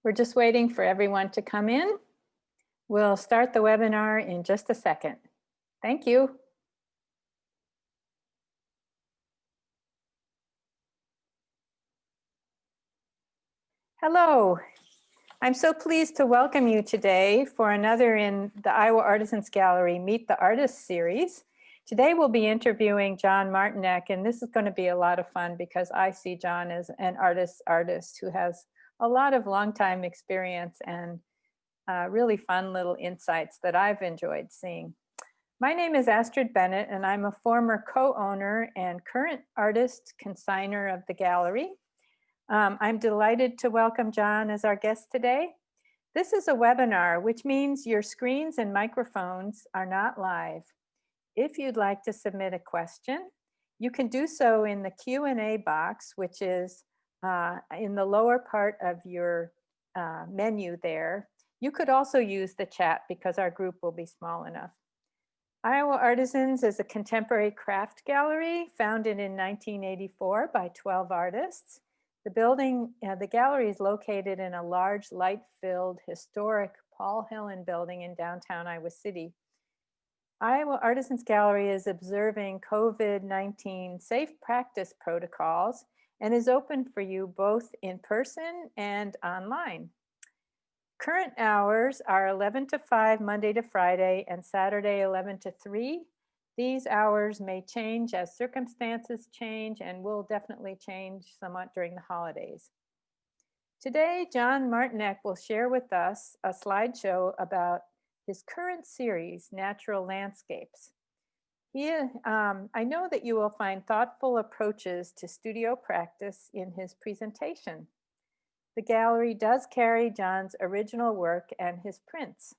We're just waiting for everyone to come in. We'll start the webinar in just a second. Thank you. Hello. I'm so pleased to welcome you today for another in the Iowa Artisans Gallery Meet the Artists series. Today we'll be interviewing John Martinek, and this is going to be a lot of fun because I see John as an artist who has a lot of longtime experience and really fun little insights that I've enjoyed seeing. My name is Astrid Bennett, and I'm a former co-owner and current artist consigner of the gallery. I'm delighted to welcome John as our guest today. This is a webinar, which means your screens and microphones are not live. If you'd like to submit a question, you can do so in the Q&A box, which is in the lower part of your menu there. You could also use the chat because our group will be small enough. Iowa Artisans is a contemporary craft gallery founded in 1984 by 12 artists. The gallery is located in a large, light-filled, historic Paul Helen building in downtown Iowa City. Iowa Artisans Gallery is observing COVID-19 safe practice protocols and is open for you both in person and online. Current hours are 11 to 5 Monday to Friday and Saturday 11 to 3. These hours may change as circumstances change and will definitely change somewhat during the holidays. Today, John Martinek will share with us a slideshow about his current series, Natural Landscapes. I know that you will find thoughtful approaches to studio practice in his presentation. The gallery does carry John's original work and his prints.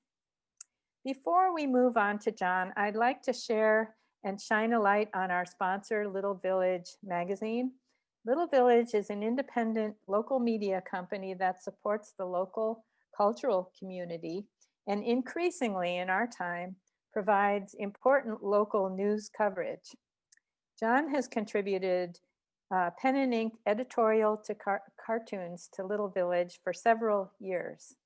Before we move on to John, I'd like to share and shine a light on our sponsor, Little Village magazine. Little Village is an independent local media company that supports the local cultural community and increasingly in our time provides important local news coverage. John has contributed pen and ink editorial to cartoons to Little Village for several years.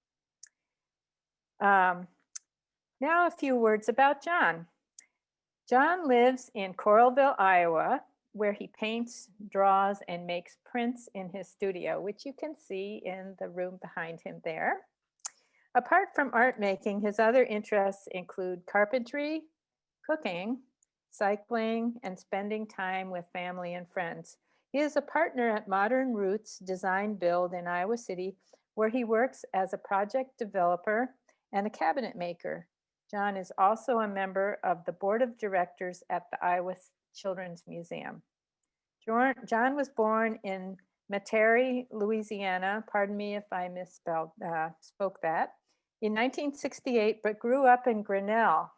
Now a few words about John. John lives in Coralville, Iowa, where he paints, draws, and makes prints in his studio, which you can see in the room behind him there. Apart from art making, his other interests include carpentry, cooking, cycling, and spending time with family and friends. He is a partner at Modern Roots Design Build in Iowa City, where he works as a project developer and a cabinet maker. John is also a member of the board of directors at the Iowa Children's Museum. John was born in Metairie, Louisiana, pardon me if I spoke that, in 1968, but grew up in Grinnell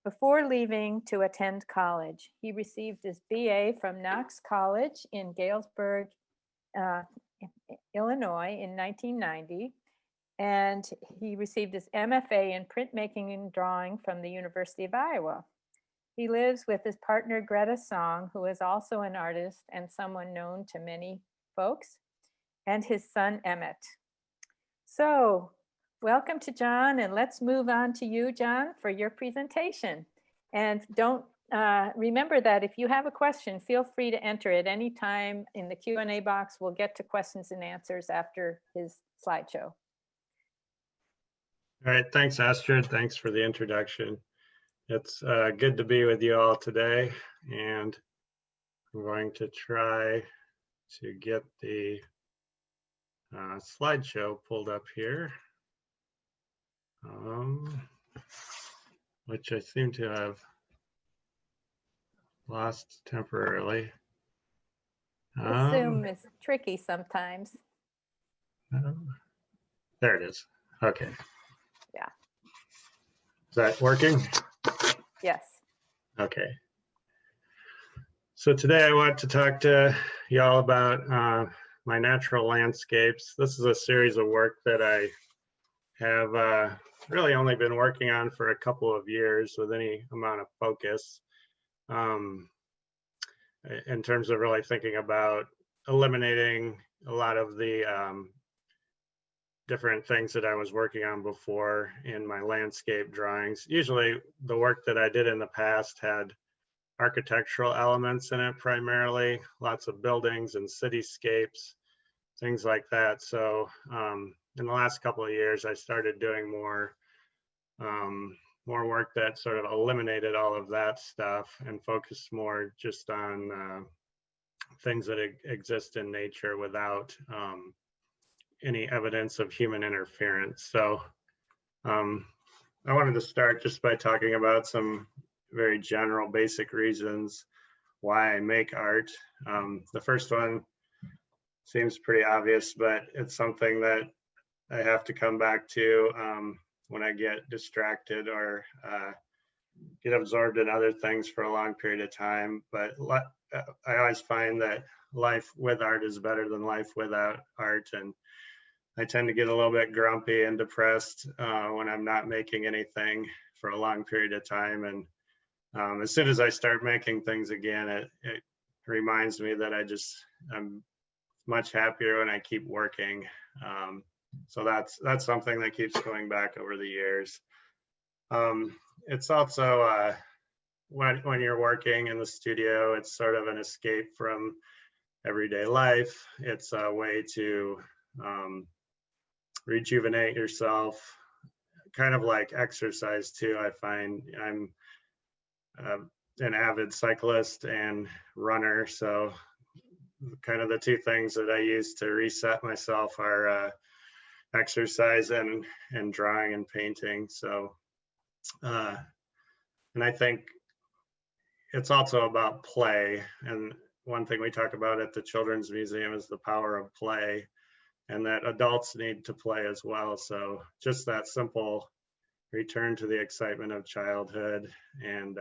before leaving to attend college. He received his BA from Knox College in Galesburg, Illinois in 1990. And he received his MFA in printmaking and drawing from the University of Iowa. He lives with his partner, Greta Song, who is also an artist and someone known to many folks, and his son, Emmett. So, welcome to John, and let's move on to you, John, for your presentation. And don't remember that if you have a question, feel free to enter it any time in the Q&A box. We'll get to questions and answers after his slideshow. All right, thanks, Astrid. Thanks for the introduction. It's good to be with you all today, and I'm going to try to get the slideshow pulled up here, which I seem to have lost temporarily. Zoom is tricky sometimes. There it is. Okay. Yeah. Is that working? Yes. Okay. So today I want to talk to y'all about my natural landscapes. This is a series of work that I have really only been working on for a couple of years with any amount of focus. In terms of really thinking about eliminating a lot of the different things that I was working on before in my landscape drawings. Usually the work that I did in the past had architectural elements in it primarily, lots of buildings and cityscapes, things like that. So in the last couple of years, I started doing more work that sort of eliminated all of that stuff and focused more just on things that exist in nature without any evidence of human interference. So I wanted to start just by talking about some very general basic reasons why I make art. The first one seems pretty obvious, but it's something that I have to come back to when I get distracted or get absorbed in other things for a long period of time. But I always find that life with art is better than life without art. And I tend to get a little bit grumpy and depressed when I'm not making anything for a long period of time. And as soon as I start making things again, it reminds me that I'm much happier when I keep working. So that's something that keeps going back over the years. It's also when you're working in the studio, it's sort of an escape from everyday life. It's a way to rejuvenate yourself, kind of like exercise too. I find I'm an avid cyclist and runner, so kind of the two things that I use to reset myself are exercise and drawing and painting. So and I think it's also about play. And one thing we talk about at the Children's Museum is the power of play, and that adults need to play as well. So just that simple return to the excitement of childhood and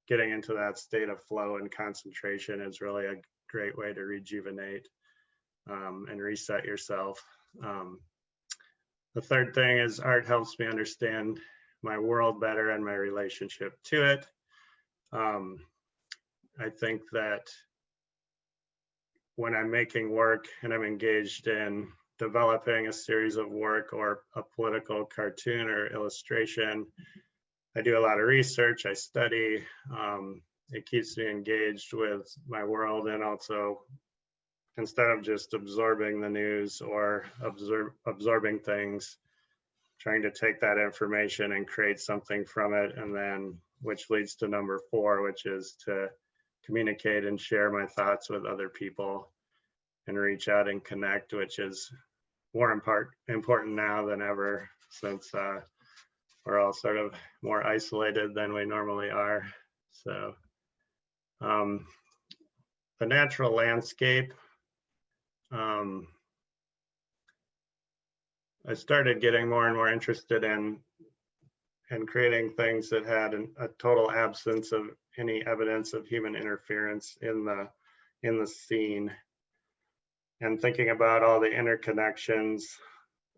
getting into that state of flow and concentration is really a great way to rejuvenate and reset yourself. The third thing is art helps me understand my world better and my relationship to it. I think that when I'm making work and I'm engaged in developing a series of work or a political cartoon or illustration, I do a lot of research, I study. It keeps me engaged with my world, and also instead of just absorbing the news or absorbing things, trying to take that information and create something from it, and then which leads to number 4, which is to communicate and share my thoughts with other people and reach out and connect, which is more important now than ever, since we're all sort of more isolated than we normally are. So the natural landscape, I started getting more and more interested in creating things that had a total absence of any evidence of human interference in the scene, and thinking about all the interconnections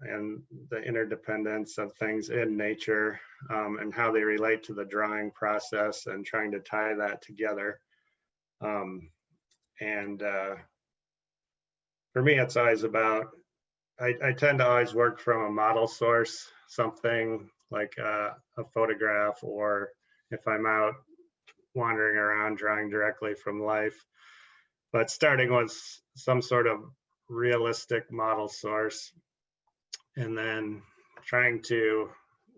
and the interdependence of things in nature, and how they relate to the drawing process, and trying to tie that together. For me, it's always about, I tend to always work from a model source, something like a photograph, or if I'm out wandering around drawing directly from life, but starting with some sort of realistic model source, and then trying to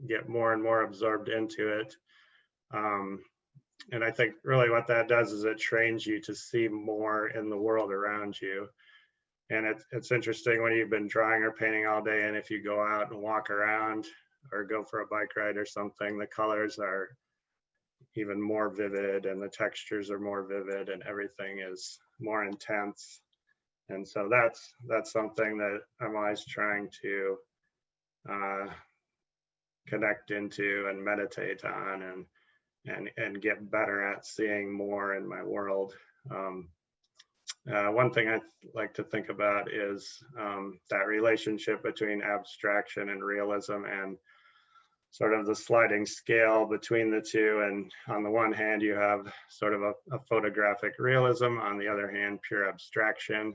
get more and more absorbed into it. And I think really what that does is it trains you to see more in the world around you. And it's interesting when you've been drawing or painting all day, and if you go out and walk around or go for a bike ride or something, the colors are even more vivid and the textures are more vivid and everything is more intense. And so that's something that I'm always trying to connect into and meditate on and get better at seeing more in my world. One thing I like to think about is that relationship between abstraction and realism, and sort of the sliding scale between the two. And on the one hand, you have sort of a photographic realism, on the other hand, pure abstraction.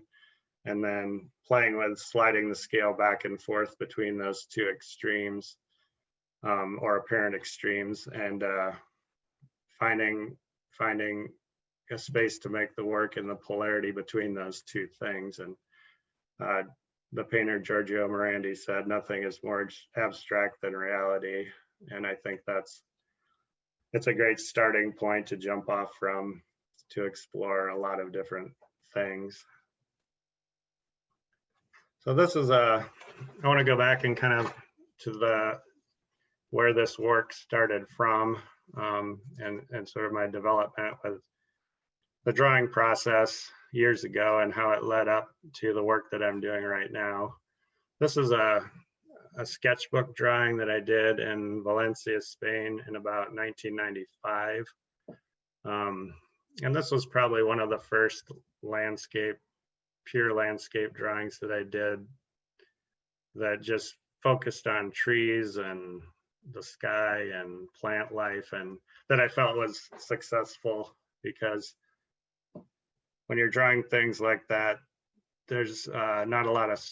and then playing with sliding the scale back and forth between those two extremes, or apparent extremes, and finding a space to make the work in the polarity between those two things. And the painter Giorgio Morandi said, "Nothing is more abstract than reality," and I think it's a great starting point to jump off from to explore a lot of different things. So this is I want to go back and kind of to where this work started from, and sort of my development with the drawing process years ago and how it led up to the work that I'm doing right now. This is a sketchbook drawing that I did in Valencia, Spain in about 1995. And this was probably one of the first pure landscape drawings that I did that just focused on trees and the sky and plant life, and that I felt was successful, because when you're drawing things like that, there's not a lot of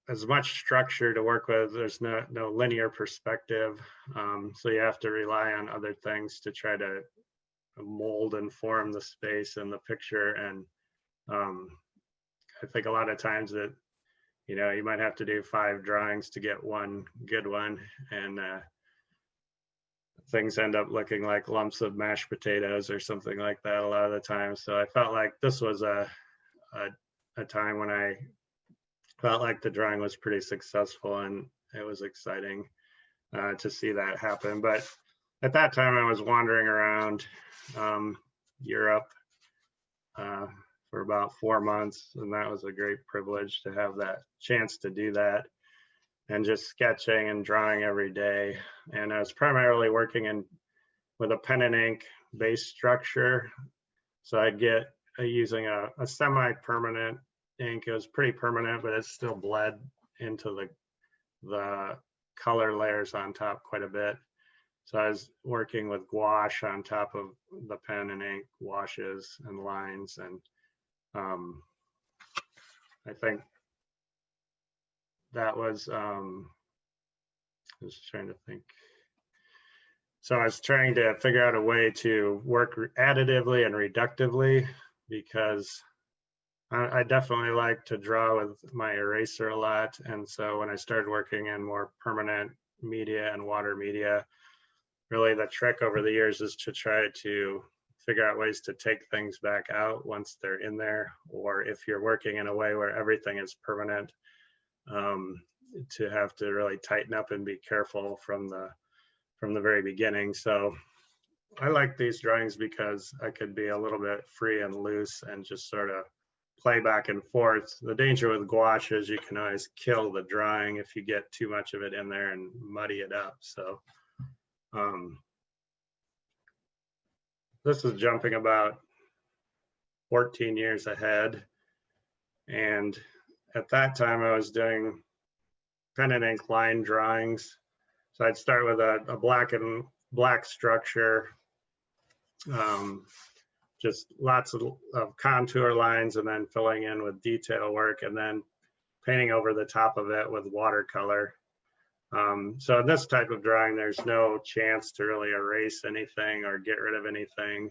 as much structure to work with. There's no linear perspective, so you have to rely on other things to try to mold and form the space and the picture. And I think a lot of times that you might have to do 5 drawings to get one good one, and things end up looking like lumps of mashed potatoes or something like that a lot of the time. So I felt like this was a time when I felt like the drawing was pretty successful, and it was exciting to see that happen. But at that time I was wandering around Europe for about 4 months, and that was a great privilege to have that chance to do that, and just sketching and drawing every day. And I was primarily working with a pen and ink base structure. So I'd get using a semi-permanent ink. It was pretty permanent, but it still bled into the color layers on top quite a bit. So I was working with gouache on top of the pen and ink washes and lines. And I think that was, I was trying to think. So I was trying to figure out a way to work additively and reductively, because I definitely like to draw with my eraser a lot. And so when I started working in more permanent media and water media, really the trick over the years is to try to figure out ways to take things back out once they're in there, or if you're working in a way where everything is permanent, to have to really tighten up and be careful from the very beginning. So I like these drawings because I could be a little bit free and loose and just sort of play back and forth. The danger with gouache is you can always kill the drawing if you get too much of it in there and muddy it up. So this is jumping about 14 years ahead. And at that time I was doing pen and ink line drawings. So I'd start with a black structure, just lots of contour lines, and then filling in with detail work, and then painting over the top of it with watercolor. So in this type of drawing, there's no chance to really erase anything or get rid of anything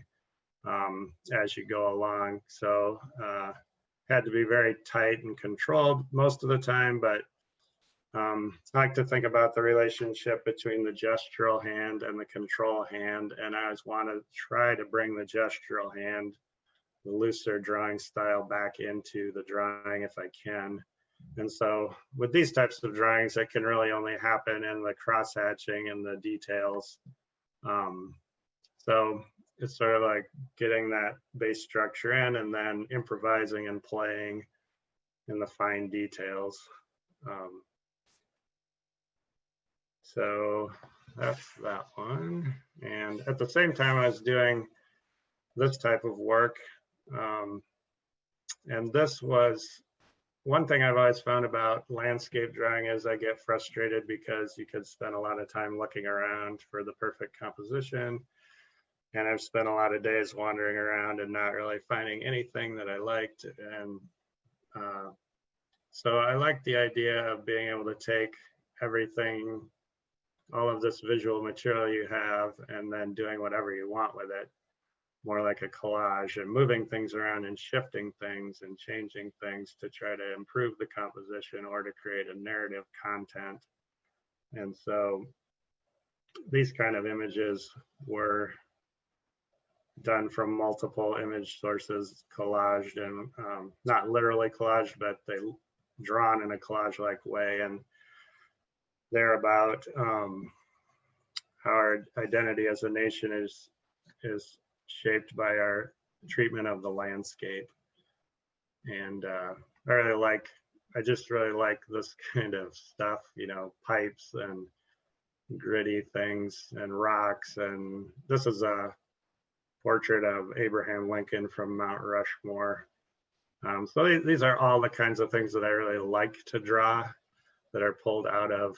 as you go along. So had to be very tight and controlled most of the time, but I like to think about the relationship between the gestural hand and the control hand, and I always want to try to bring the gestural hand, the looser drawing style, back into the drawing if I can. And so with these types of drawings, it can really only happen in the cross-hatching and the details. So it's sort of like getting that base structure in and then improvising and playing in the fine details. So that's that one. And at the same time, I was doing this type of work. And this was one thing I've always found about landscape drawing is I get frustrated because you could spend a lot of time looking around for the perfect composition. And I've spent a lot of days wandering around and not really finding anything that I liked. And So I like the idea of being able to take everything, all of this visual material you have, and then doing whatever you want with it, more like a collage, and moving things around and shifting things and changing things to try to improve the composition or to create a narrative content. And so these kind of images were done from multiple image sources, collaged, and not literally collaged, but they drawn in a collage-like way. And they're about how our identity as a nation is shaped by our treatment of the landscape. And I just really like this kind of stuff, you know, pipes and gritty things and rocks. And this is a portrait of Abraham Lincoln from Mount Rushmore. So these are all the kinds of things that I really like to draw, that are pulled out of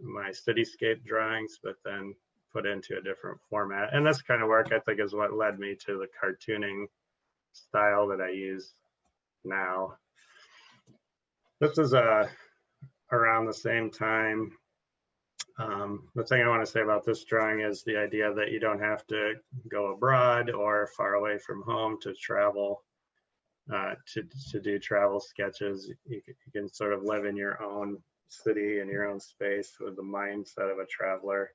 my cityscape drawings, but then put into a different format. And this kind of work, I think, is what led me to the cartooning style that I use now. This is around the same time. The thing I want to say about this drawing is the idea that you don't have to go abroad or far away from home to travel, to do travel sketches. You can sort of live in your own city and your own space with the mindset of a traveler,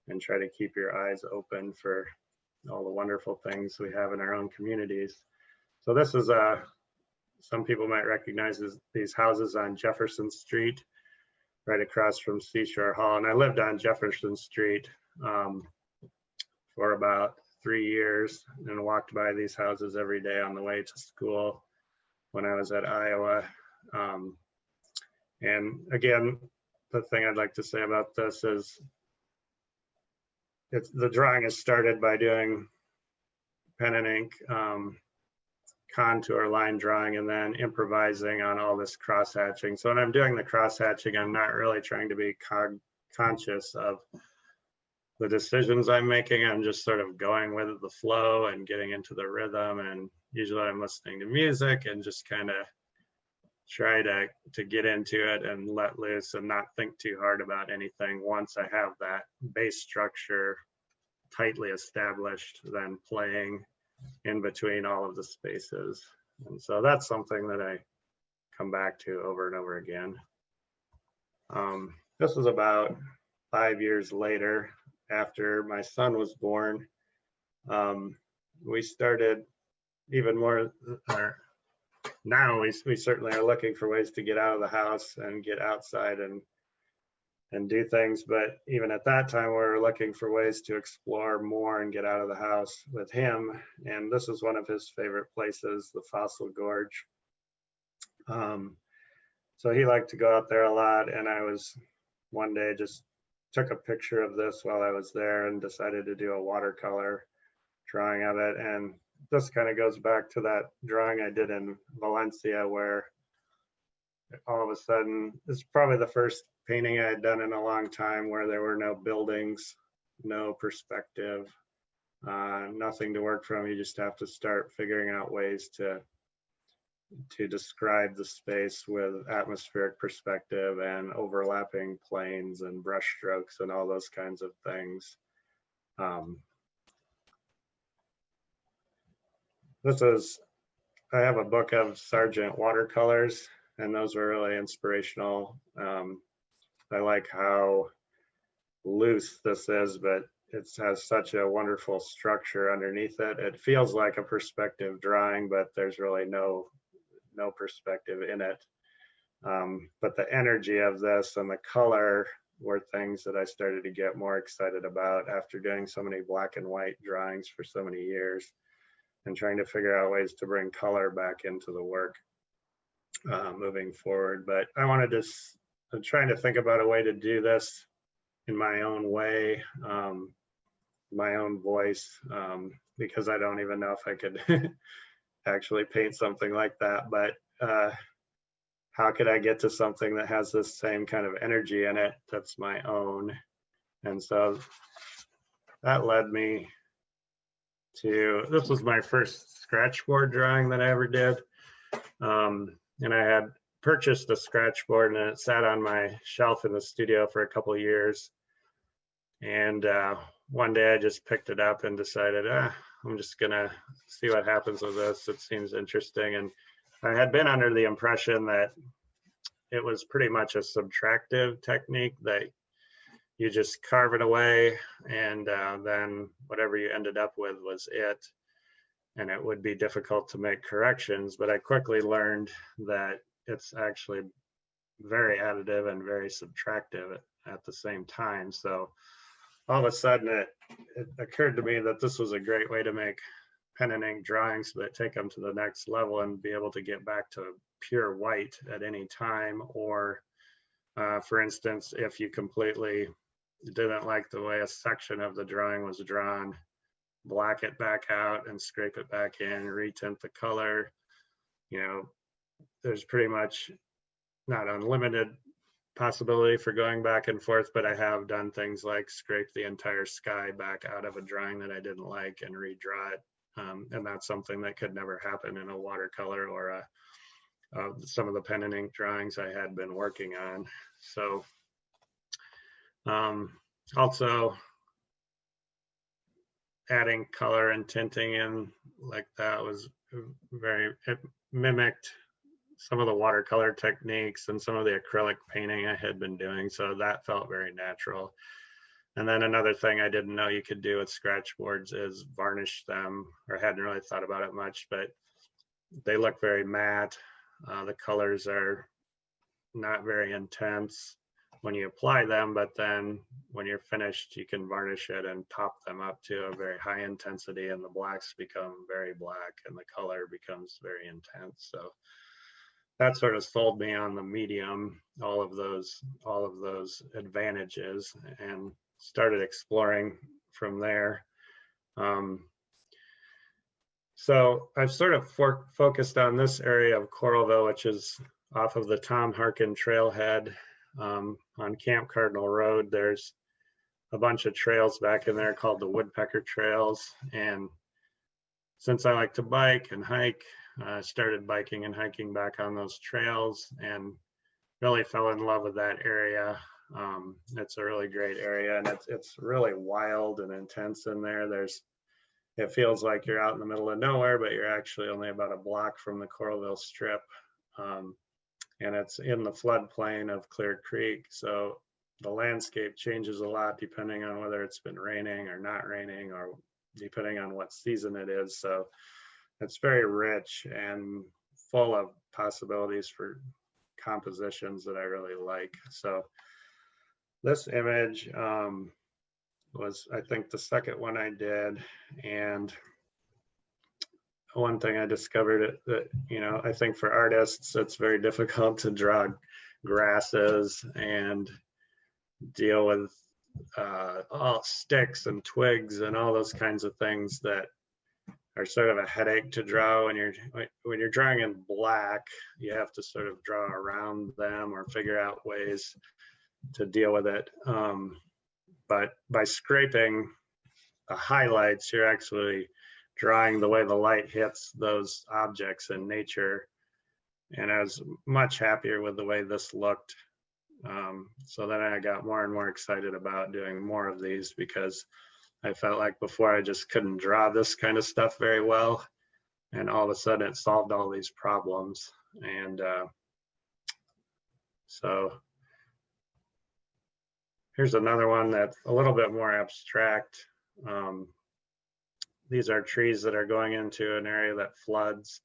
and try to keep your eyes open for all the wonderful things we have in our own communities. So this is some people might recognize these houses on Jefferson Street, right across from Seashore Hall. And I lived on Jefferson Street for about 3 years, and walked by these houses every day on the way to school when I was at Iowa. And again, the thing I'd like to say about this is the drawing is started by doing pen and ink contour line drawing, and then improvising on all this cross hatching. So when I'm doing the cross hatching, I'm not really trying to be conscious of the decisions I'm making. I'm just sort of going with the flow and getting into the rhythm. And usually I'm listening to music and just kind of try to get into it and let loose and not think too hard about anything. Once I have that base structure tightly established, then playing in between all of the spaces. And so that's something that I come back to over and over again. This was about 5 years later, after my son was born. We started even more, now we certainly are looking for ways to get out of the house and get outside and do things. But even at that time, we were looking for ways to explore more and get out of the house with him. And this is one of his favorite places, the Fossil Gorge. So he liked to go out there a lot. And I was one day just took a picture of this while I was there and decided to do a watercolor drawing of it. And this kind of goes back to that drawing I did in Valencia, where all of a sudden, it's probably the first painting I had done in a long time where there were no buildings, no perspective, nothing to work from. You just have to start figuring out ways to describe the space with atmospheric perspective and overlapping planes and brush strokes and all those kinds of things. I have a book of Sargent watercolors, and those were really inspirational. I like how loose this is, but it has such a wonderful structure underneath it. It feels like a perspective drawing, but there's really no perspective in it. But the energy of this and the color were things that I started to get more excited about after doing so many black and white drawings for so many years, and trying to figure out ways to bring color back into the work moving forward. But I wanted to, I'm trying to think about a way to do this in my own way, my own voice, because I don't even know if I could actually paint something like that. But how could I get to something that has this same kind of energy in it that's my own? And so that led me to, this was my first scratchboard drawing that I ever did. And I had purchased a scratch board, and it sat on my shelf in the studio for a couple of years. And one day I just picked it up and decided, I'm just gonna see what happens with this. It seems interesting. And I had been under the impression that it was pretty much a subtractive technique, that you just carve it away, and then whatever you ended up with was it. And it would be difficult to make corrections. But I quickly learned that it's actually very additive and very subtractive at the same time. So all of a sudden it occurred to me that this was a great way to make pen and ink drawings, but take them to the next level and be able to get back to pure white at any time. Or for instance, if you completely didn't like the way a section of the drawing was drawn, black it back out and scrape it back in, retint the color. You know, there's pretty much not unlimited possibility for going back and forth, but I have done things like scrape the entire sky back out of a drawing that I didn't like and redraw it. And that's something that could never happen in a watercolor or some of the pen and ink drawings I had been working on. So also adding color and tinting in like that was it mimicked some of the watercolor techniques and some of the acrylic painting I had been doing. So that felt very natural. And then another thing I didn't know you could do with scratch boards is varnish them, or hadn't really thought about it much, but they look very matte. The colors are not very intense when you apply them, but then when you're finished, you can varnish it and top them up to a very high intensity, and the blacks become very black and the color becomes very intense. So that sort of sold me on the medium, all of those advantages, and started exploring from there. So I've sort of focused on this area of Coralville, which is off of the Tom Harkin trailhead on Camp Cardinal Road. There's a bunch of trails back in there called the Woodpecker Trails. And since I like to bike and hike, I started biking and hiking back on those trails and really fell in love with that area. It's a really great area, and it's really wild and intense in there. It feels like you're out in the middle of nowhere, but you're actually only about a block from the Coralville Strip. And it's in the floodplain of Clear Creek. So the landscape changes a lot depending on whether it's been raining or not raining, or depending on what season it is. So it's very rich and full of possibilities for compositions that I really like. So this image was, I think, the second one I did. And one thing I discovered that, I think for artists, it's very difficult to draw grasses and deal with all sticks and twigs and all those kinds of things that are sort of a headache to draw. When you're drawing in black, you have to sort of draw around them or figure out ways to deal with it. But by scraping the highlights, you're actually drawing the way the light hits those objects in nature. And I was much happier with the way this looked. So then I got more and more excited about doing more of these, because I felt like before I just couldn't draw this kind of stuff very well. And all of a sudden it solved all these problems. And so here's another one that's a little bit more abstract. These are trees that are going into an area that floods.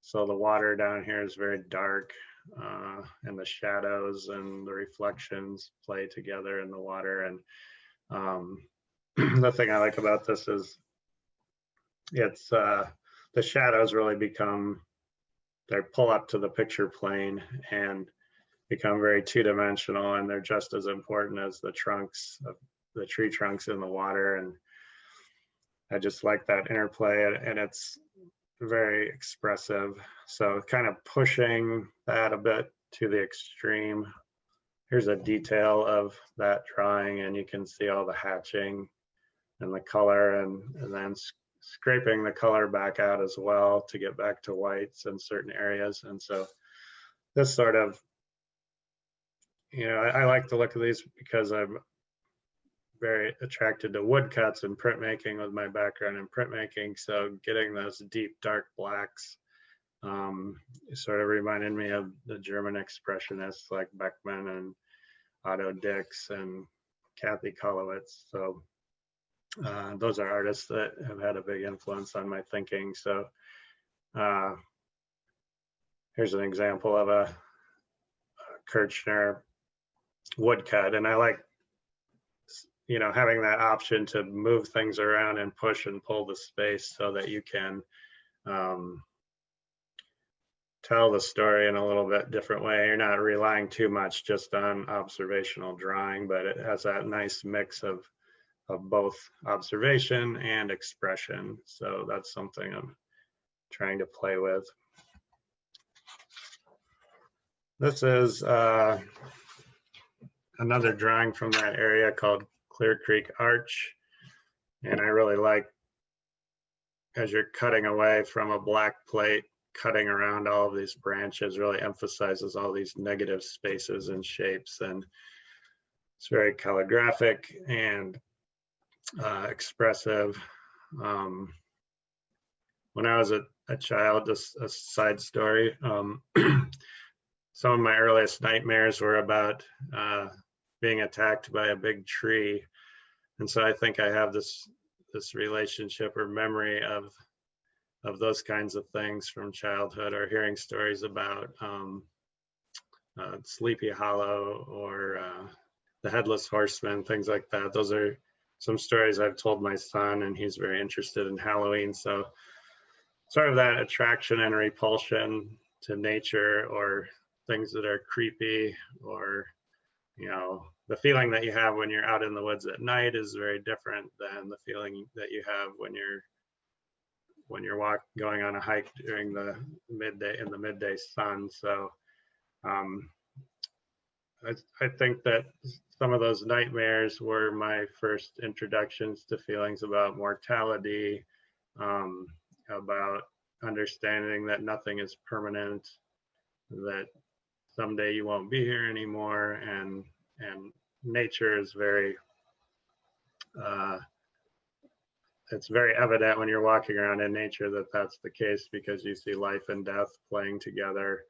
So the water down here is very dark, and the shadows and the reflections play together in the water. And the thing I like about this is it's the shadows really they pull up to the picture plane and become very two-dimensional, and they're just as important as the tree trunks in the water. And I just like that interplay, and it's very expressive. So kind of pushing that a bit to the extreme. Here's a detail of that drawing, and you can see all the hatching and the color, and then scraping the color back out as well to get back to whites in certain areas. And so this sort of, I like to look at these because I'm very attracted to woodcuts and printmaking with my background in printmaking. So getting those deep, dark blacks sort of reminded me of the German expressionists like Beckmann and Otto Dix and Kathy Kollwitz. So those are artists that have had a big influence on my thinking. So here's an example of a Kirchner woodcut, and I like having that option to move things around and push and pull the space so that you can tell the story in a little bit different way. You're not relying too much just on observational drawing, but it has that nice mix of both observation and expression. So that's something I'm trying to play with. This is another drawing from that area called Clear Creek Arch. And I really like, as you're cutting away from a black plate, cutting around all of these branches really emphasizes all these negative spaces and shapes. And it's very calligraphic and expressive. When I was a child, just a side story, some of my earliest nightmares were about being attacked by a big tree. And so I think I have this relationship or memory of those kinds of things from childhood, or hearing stories about Sleepy Hollow or the Headless Horseman, things like that. Those are some stories I've told my son, and he's very interested in Halloween. So sort of that attraction and repulsion to nature or things that are creepy, or the feeling that you have when you're out in the woods at night is very different than the feeling that you have when you're going on a hike during the midday sun. So I think that some of those nightmares were my first introductions to feelings about mortality, about understanding that nothing is permanent, that someday you won't be here anymore, and nature is very it's very evident when you're walking around in nature that that's the case, because you see life and death playing together,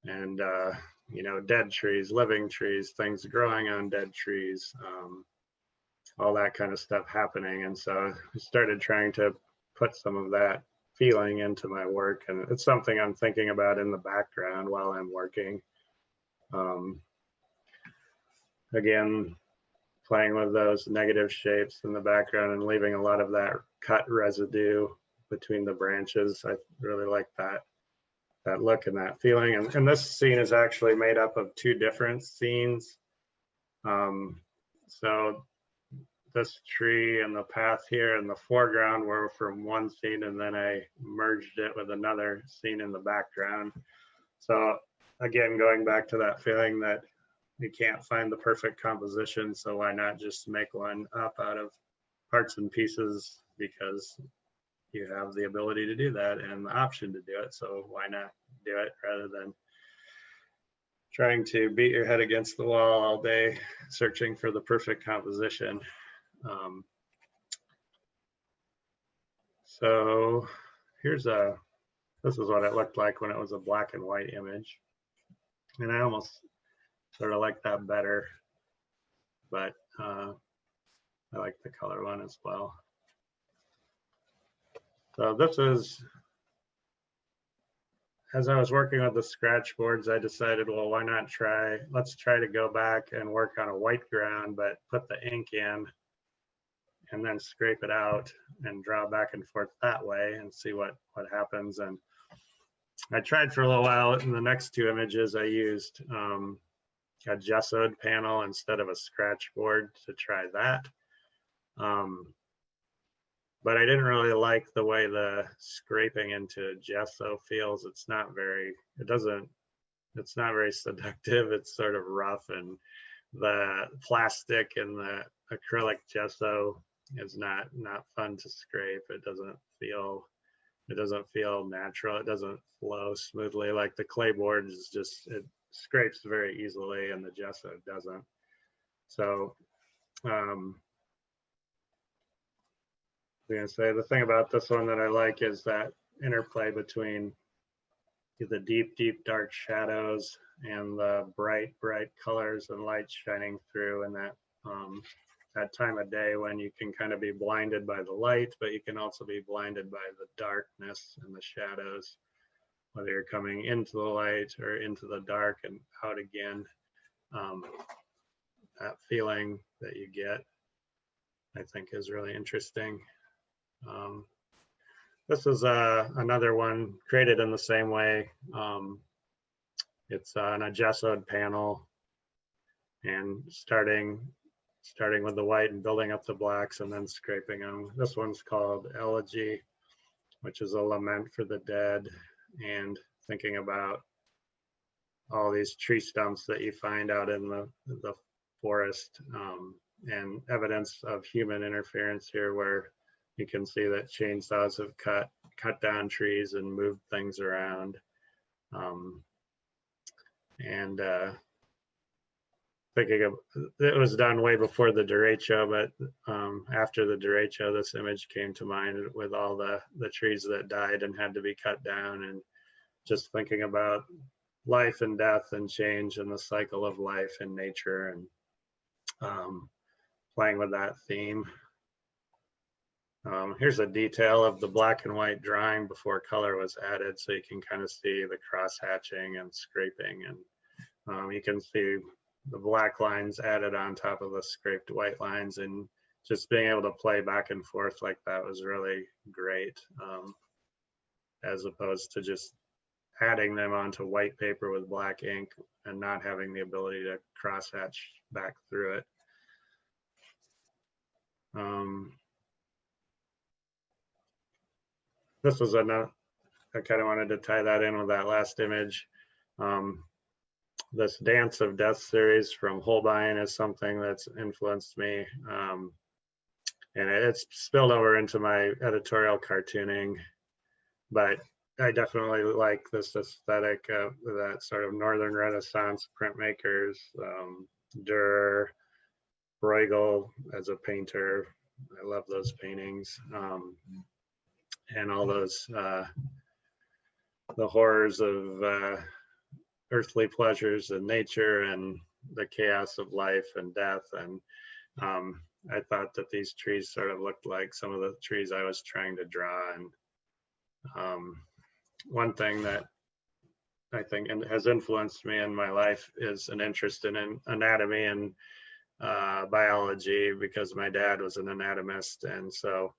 and dead trees, living trees, things growing on dead trees, all that kind of stuff happening. And so I started trying to put some of that feeling into my work, and it's something I'm thinking about in the background while I'm working. Again, playing with those negative shapes in the background and leaving a lot of that cut residue between the branches. I really like that look and that feeling. And this scene is actually made up of two different scenes. So this tree and the path here in the foreground were from one scene, and then I merged it with another scene in the background. So again, going back to that feeling that you can't find the perfect composition, so why not just make one up out of parts and pieces, because you have the ability to do that and the option to do it. So why not do it rather than trying to beat your head against the wall all day searching for the perfect composition. So this is what it looked like when it was a black and white image. And I almost sort of like that better, but I like the color one as well. So this is, as I was working with the scratch boards, I decided, well, why not let's try to go back and work on a white ground, but put the ink in and then scrape it out and draw back and forth that way and see what happens. And I tried for a little while. In the next two images, I used a gessoed panel instead of a scratch board to try that. But I didn't really like the way the scraping into gesso feels. It's not very seductive. It's sort of rough, and the plastic and the acrylic gesso is not fun to scrape. It doesn't feel It doesn't feel natural. It doesn't flow smoothly. Like the clapboard is just, it scrapes very easily and the gesso doesn't. So I'm gonna say the thing about this one that I like is that interplay between the deep, deep dark shadows and the bright, bright colors and light shining through, and that time of day when you can kind of be blinded by the light, but you can also be blinded by the darkness and the shadows, whether you're coming into the light or into the dark and out again. That feeling that you get, I think, is really interesting. This is another one created in the same way. It's on a gessoed panel, and starting with the white and building up the blacks and then scraping them. This one's called Elegy, which is a lament for the dead, and thinking about all these tree stumps that you find out in the forest, and evidence of human interference here, where you can see that chainsaws have cut down trees and moved things around. Thinking of, it was done way before the derecho, but after the derecho, this image came to mind with all the trees that died and had to be cut down, and just thinking about life and death and change and the cycle of life in nature, and playing with that theme. Here's a detail of the black and white drawing before color was added, so you can kind of see the cross hatching and scraping, and you can see the black lines added on top of the scraped white lines, and just being able to play back and forth like that was really great, as opposed to just adding them onto white paper with black ink and not having the ability to cross hatch back through it. This was enough. I kind of wanted to tie that in with that last image. This Dance of Death series from Holbein is something that's influenced me, and it's spilled over into my editorial cartooning, but I definitely like this aesthetic of that sort of Northern Renaissance printmakers, Dürer, Bruegel as a painter. I love those paintings, and all those, the horrors of earthly pleasures and nature and the chaos of life and death. And I thought that these trees sort of looked like some of the trees I was trying to draw. And one thing that I think has influenced me in my life is an interest in anatomy and biology, because my dad was an anatomist, and so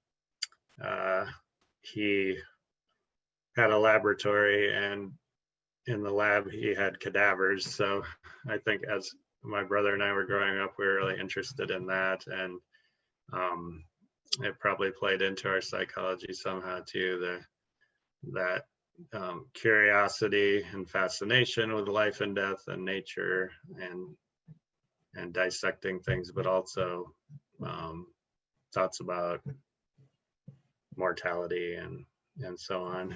he had a laboratory, and in the lab he had cadavers. So I think as my brother and I were growing up, we were really interested in that, and it probably played into our psychology somehow too, that curiosity and fascination with life and death and nature, and dissecting things, but also thoughts about mortality and so on.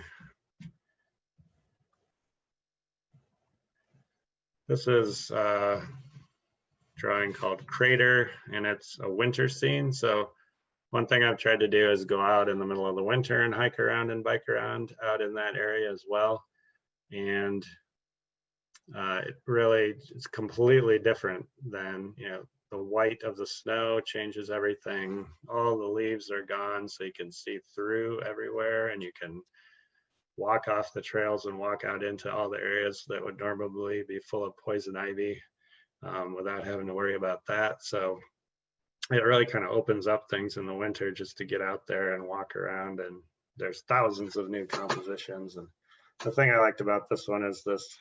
This is a drawing called Crater, and it's a winter scene. So one thing I've tried to do is go out in the middle of the winter and hike around and bike around out in that area as well. And it really is completely different than, the white of the snow changes everything. All the leaves are gone, so you can see through everywhere, and you can walk off the trails and walk out into all the areas that would normally be full of poison ivy, without having to worry about that. So it really kind of opens up things in the winter just to get out there and walk around, and there's thousands of new compositions. And the thing I liked about this one is this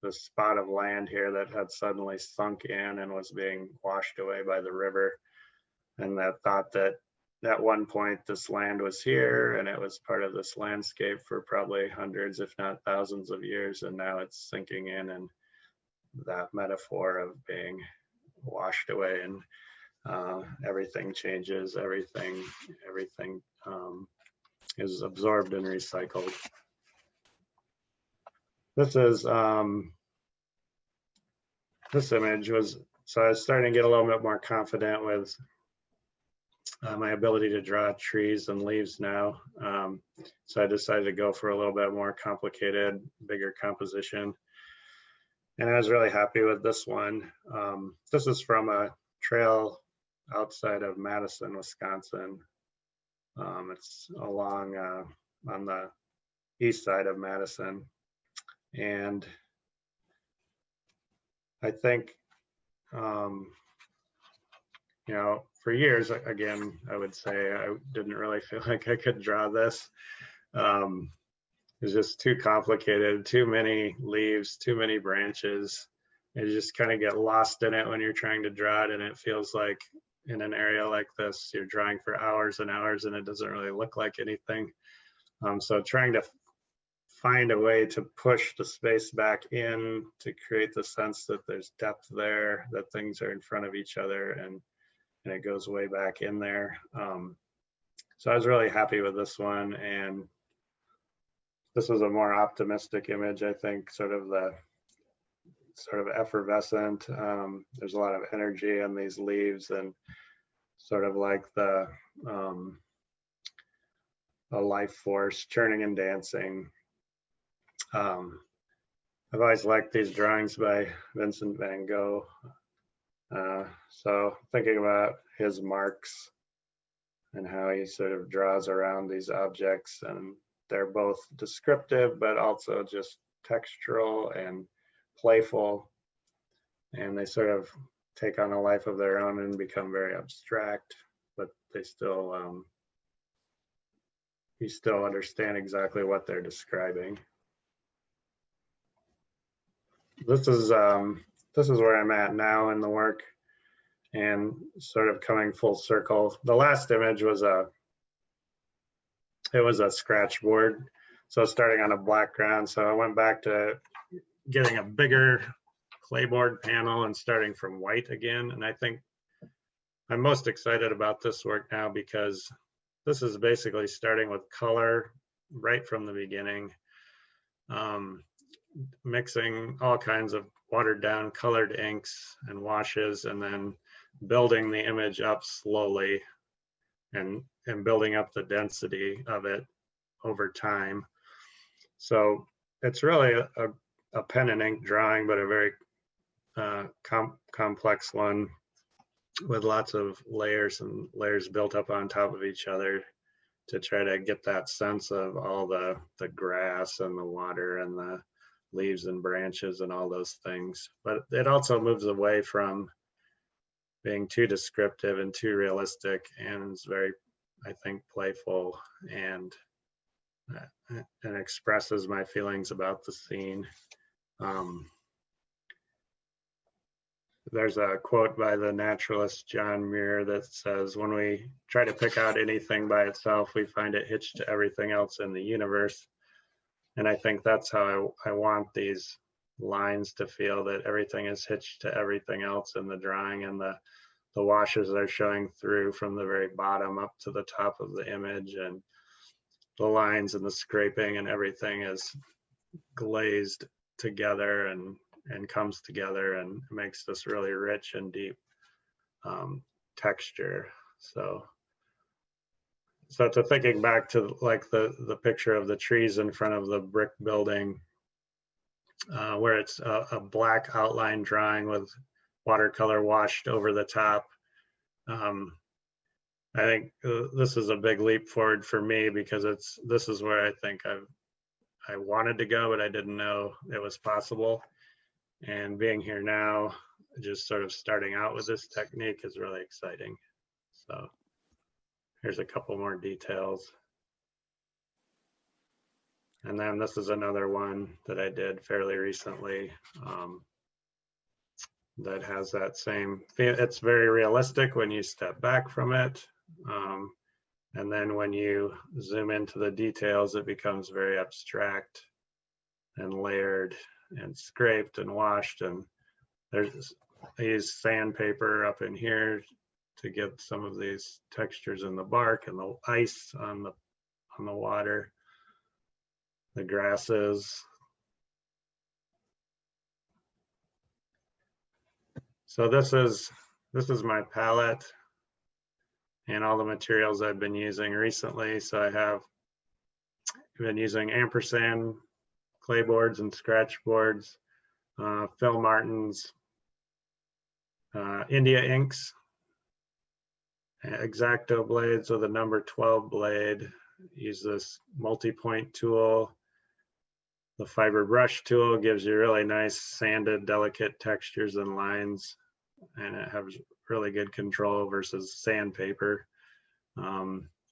spot of land here that had suddenly sunk in and was being washed away by the river, and that thought that at one point this land was here and it was part of this landscape for probably hundreds, if not thousands of years, and now it's sinking in, and that metaphor of being washed away, and everything changes, everything is absorbed and recycled. This is, this image was, so I was starting to get a little bit more confident with my ability to draw trees and leaves now. So I decided to go for a little bit more complicated, bigger composition. And I was really happy with this one. This is from a trail outside of Madison, Wisconsin. It's along on the east side of Madison. And I think, you know, for years, again, I would say I didn't really feel like I could draw this. It's just too complicated, too many leaves, too many branches. You just kind of get lost in it when you're trying to draw it, and it feels like in an area like this, you're drawing for hours and hours and it doesn't really look like anything. So trying to find a way to push the space back in to create the sense that there's depth there, that things are in front of each other, and it goes way back in there. So I was really happy with this one, and this was a more optimistic image, I think, sort of effervescent. There's a lot of energy in these leaves, and sort of like a life force churning and dancing. I've always liked these drawings by Vincent van Gogh. So thinking about his marks and how he sort of draws around these objects, and they're both descriptive, but also just textural and playful. And they sort of take on a life of their own and become very abstract, but they still, you still understand exactly what they're describing. This is where I'm at now in the work, and sort of coming full circle. The last image was it was a scratch board, so starting on a black ground. So I went back to getting a bigger clayboard panel and starting from white again. And I think I'm most excited about this work now because this is basically starting with color right from the beginning, mixing all kinds of watered down colored inks and washes, and then building the image up slowly and building up the density of it over time. So it's really a pen and ink drawing, but a very complex one with lots of layers and layers built up on top of each other to try to get that sense of all the grass and the water and the leaves and branches and all those things. But it also moves away from being too descriptive and too realistic, and is very, I think, playful and expresses my feelings about the scene. There's a quote by the naturalist John Muir that says, "When we try to pick out anything by itself, we find it hitched to everything else in the universe." And I think that's how I want these lines to feel, that everything is hitched to everything else in the drawing, and the washes are showing through from the very bottom up to the top of the image, and the lines and the scraping and everything is glazed together and comes together and makes this really rich and deep texture. So to thinking back to like the picture of the trees in front of the brick building, where it's a black outline drawing with watercolor washed over the top. I think this is a big leap forward for me, because this is where I think I wanted to go, but I didn't know it was possible. And being here now, just sort of starting out with this technique is really exciting. So here's a couple more details. And then this is another one that I did fairly recently that has that same, it's very realistic when you step back from it. And then when you zoom into the details, it becomes very abstract and layered and scraped and washed. And I use sandpaper up in here to get some of these textures in the bark and the ice on on the water, the grasses. So this is my palette and all the materials I've been using recently. So I've been using ampersand clay boards and scratch boards, Phil Martin's India inks, X-Acto blades with a number 12 blade. Use this multi-point tool. The fiber brush tool gives you really nice sanded, delicate textures and lines, and it has really good control versus sandpaper.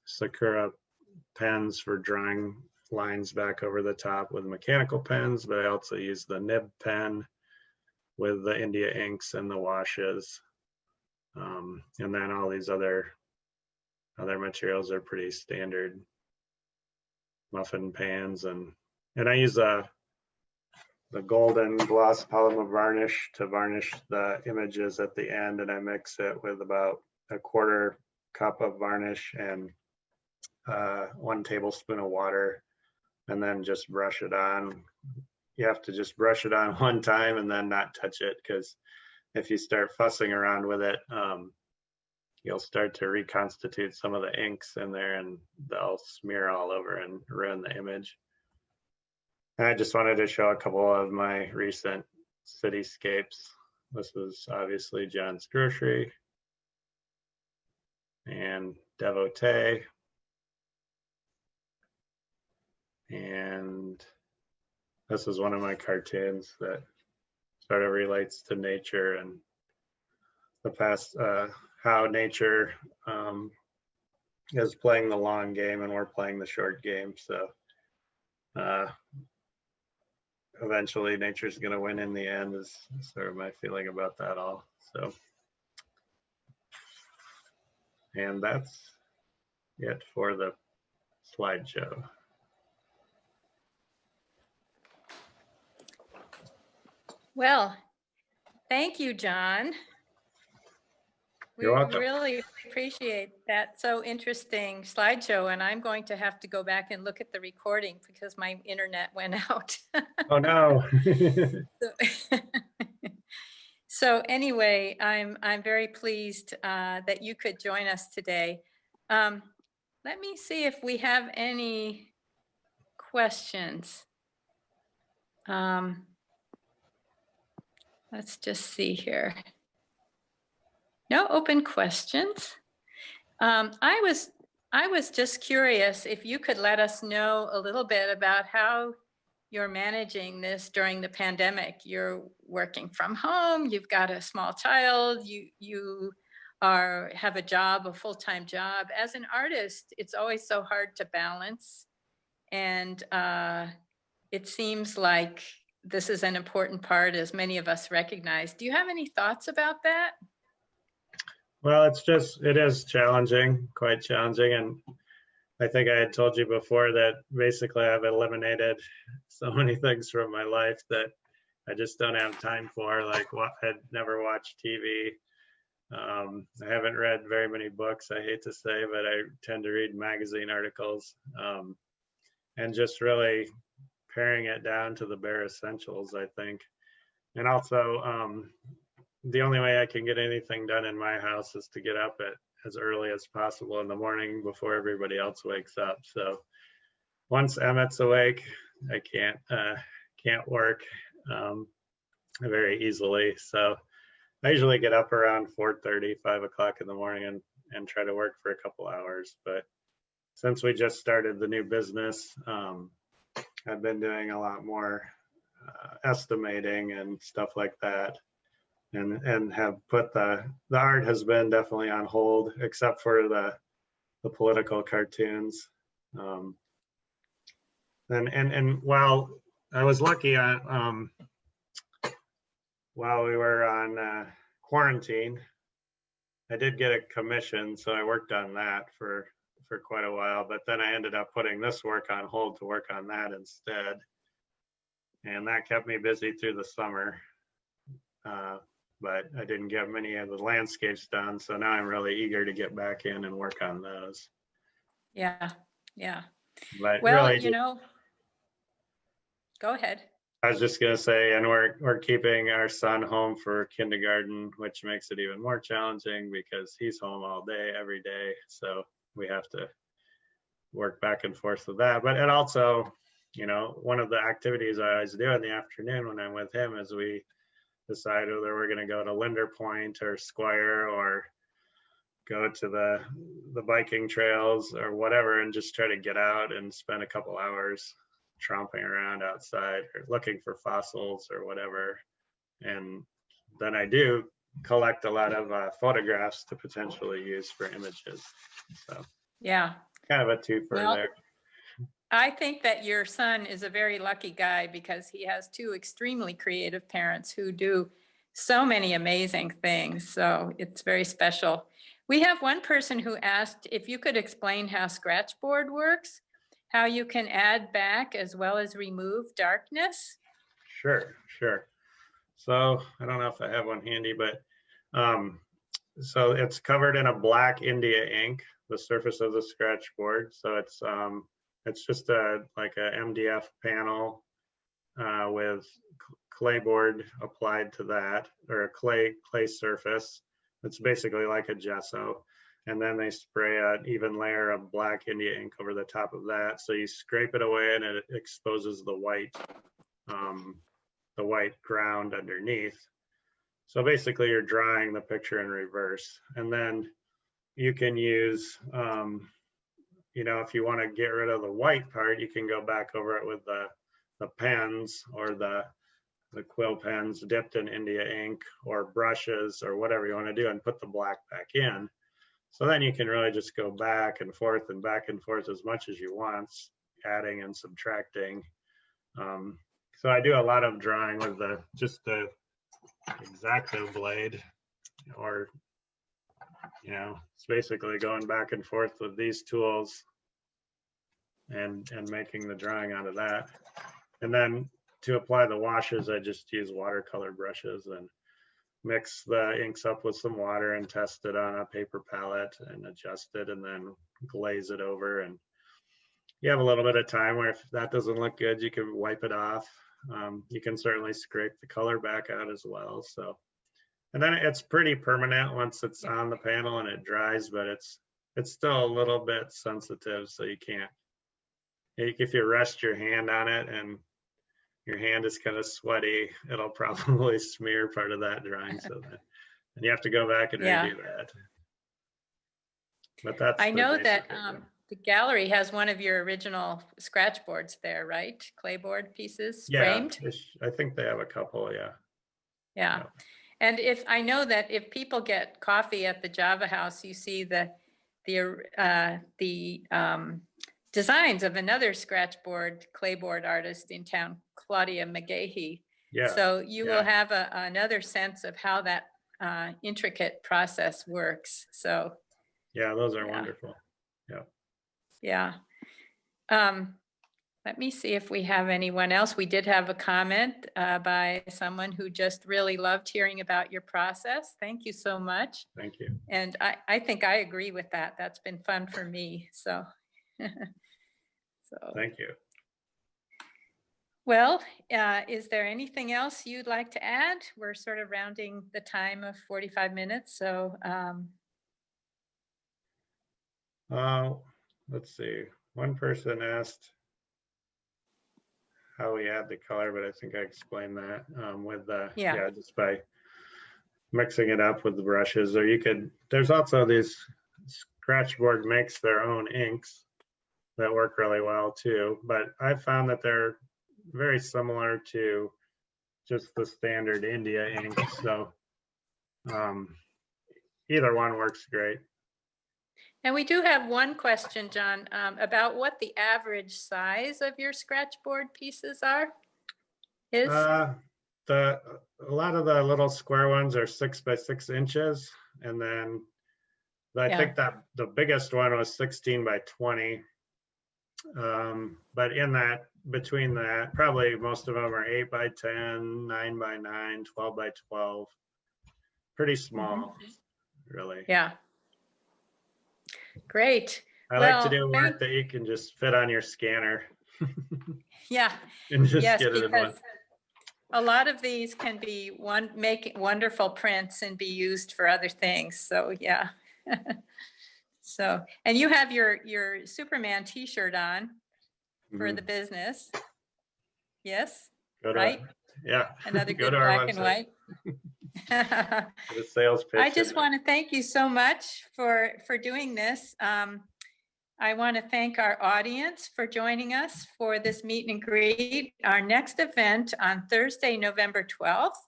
Sakura pens for drawing lines back over the top with mechanical pens, but I also use the nib pen with the India inks and the washes. And then all these other materials are pretty standard. Muffin pans, and I use the golden gloss polymer varnish to varnish the images at the end, and I mix it with about a quarter cup of varnish and 1 tablespoon of water, and then just brush it on. You have to just brush it on one time and then not touch it, because if you start fussing around with it, you'll start to reconstitute some of the inks in there, and they'll smear all over and ruin the image. And I just wanted to show a couple of my recent cityscapes. This is obviously John's Grocery and Devotee. And this is one of my cartoons that sort of relates to nature and the past, how nature is playing the long game and we're playing the short game. So eventually nature's going to win in the end is sort of my feeling about that all. So, and that's it for the slideshow. Well, thank you, John. We You're welcome. really appreciate that. So interesting slideshow, and I'm going to have to go back and look at the recording because my internet went out. Oh no. So anyway, I'm very pleased that you could join us today. Let me see if we have any questions. Let's just see here. No open questions. I was just curious if you could let us know a little bit about how you're managing this during the pandemic. You're working from home, you've got a small child, you have a job, a full-time job. As an artist, it's always so hard to balance. And it seems like this is an important part, as many of us recognize. Do you have any thoughts about that? Well, it is challenging, quite challenging. And I think I had told you before that basically I've eliminated so many things from my life that I just don't have time for. Like, I'd never watched TV. I haven't read very many books, I hate to say, but I tend to read magazine articles, and just really paring it down to the bare essentials, I think. And also, the only way I can get anything done in my house is to get up at as early as possible in the morning before everybody else wakes up. So once Emmett's awake, I can't work very easily. So I usually get up around 4:30, 5 o'clock in the morning and try to work for a couple hours. But since we just started the new business, I've been doing a lot more estimating and stuff like that. And have put the art has been definitely on hold, except for the political cartoons. And while I was lucky on while we were on quarantine, I did get a commission, so I worked on that for quite a while. But then I ended up putting this work on hold to work on that instead, and that kept me busy through the summer. But I didn't get many of the landscapes done. So now I'm really eager to get back in and work on those. Yeah, yeah. But Well, really, go ahead. I was just gonna say, and we're keeping our son home for kindergarten, which makes it even more challenging because he's home all day, every day. So we have to work back and forth with that. But it also, one of the activities I always do in the afternoon when I'm with him is we decide whether we're gonna go to Linder Point or Squire or go to the biking trails or whatever, and just try to get out and spend a couple hours tromping around outside or looking for fossils or whatever. And then I do collect a lot of photographs to potentially use for images. So Yeah. kind of a twofer there. I think that your son is a very lucky guy because he has two extremely creative parents who do so many amazing things. So it's very special. We have one person who asked if you could explain how Scratchboard works, how you can add back as well as remove darkness. Sure. So I don't know if I have one handy, but so it's covered in a black India ink, the surface of the Scratchboard. So it's just like a MDF panel with clayboard applied to that, or a clay surface. It's basically like a gesso. And then they spray an even layer of black India ink over the top of that. So you scrape it away and it exposes the white ground underneath. So basically you're drawing the picture in reverse. And then you can use, if you want to get rid of the white part, you can go back over it with the pens or the quill pens dipped in India ink or brushes or whatever you want to do, and put the black back in. So then you can really just go back and forth as much as you want, adding and subtracting. So I do a lot of drawing with just the X-Acto blade, or it's basically going back and forth with these tools and making the drawing out of that. And then to apply the washes, I just use watercolor brushes and mix the inks up with some water and test it on a paper palette and adjust it, and then glaze it over. And you have a little bit of time where if that doesn't look good, you can wipe it off. You can certainly scrape the color back out as well. So, and then it's pretty permanent once it's on the panel and it dries, but it's still a little bit sensitive, so you can't, if you rest your hand on it and your hand is kind of sweaty, it'll probably smear part of that drawing. So that, and you have to go back and redo that. But that's, I know that the gallery has one of your original Scratchboards there, right? Clayboard pieces framed. I think they have a couple. Yeah. And I know that if people get coffee at the Java House, you see the designs of another Scratchboard clayboard artist in town, Claudia McGahey. So you will have another sense of how that intricate process works. So those are wonderful. Let me see if we have anyone else. We did have a comment by someone who just really loved hearing about your process. Thank you so much. Thank you. And I think I agree with that. That's been fun for me. So, thank you. Well, is there anything else you'd like to add? We're sort of rounding the time of 45 minutes. So, let's see. One person asked how we add the color, but I think I explained that with just by mixing it up with the brushes. Or there's also these Scratchboard makes their own inks that work really well too, but I've found that they're very similar to just the standard India ink. So either one works great. And we do have one question, John, about what the average size of your Scratchboard pieces is. A lot of the little square ones are 6 by 6 inches, and then I think that the biggest one was 16 by 20. But between that, probably most of them are 8 by 10, 9 by 9, 12 by 12. Pretty small, really. Yeah. Great. I like to Well, do thank, work that you can just fit on your scanner yeah, and just yes, get it in because one. a lot of these can be make wonderful prints and be used for other things. So yeah. So, and you have your Superman t-shirt on for Mhm. the business. Yes, Go to, right? yeah, Another go to good our black and website. white. Get a sales I pitch in just there. want to thank you so much for doing this. I want to thank our audience for joining us for this meet and greet. Our next event on Thursday, November 12th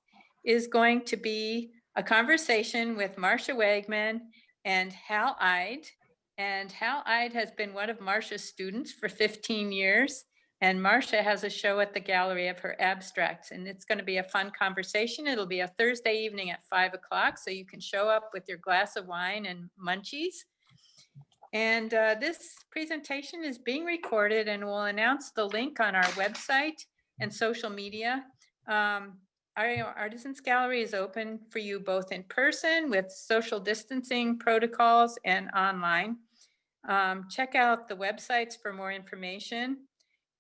is going to be a conversation with Marcia Wegman and Hal Eid. And Hal Eid has been one of Marcia's students for 15 years. And Marcia has a show at the gallery of her abstracts. And it's going to be a fun conversation. It'll be a Thursday evening at 5 o'clock. So you can show up with your glass of wine and munchies. And this presentation is being recorded, and we'll announce the link on our website and social media. Our Artisans Gallery is open for you both in person with social distancing protocols and online. Check out the websites for more information.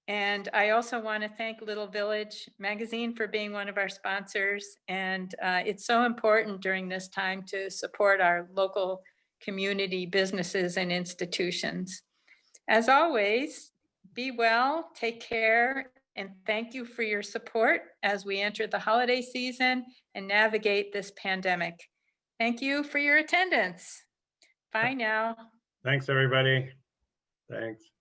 And I also want to thank Little Village Magazine for being one of our sponsors. And it's so important during this time to support our local community businesses and institutions. As always, be well, take care, and thank you for your support as we enter the holiday season and navigate this pandemic. Thank you for your attendance. Bye now. Thanks, everybody. Thanks.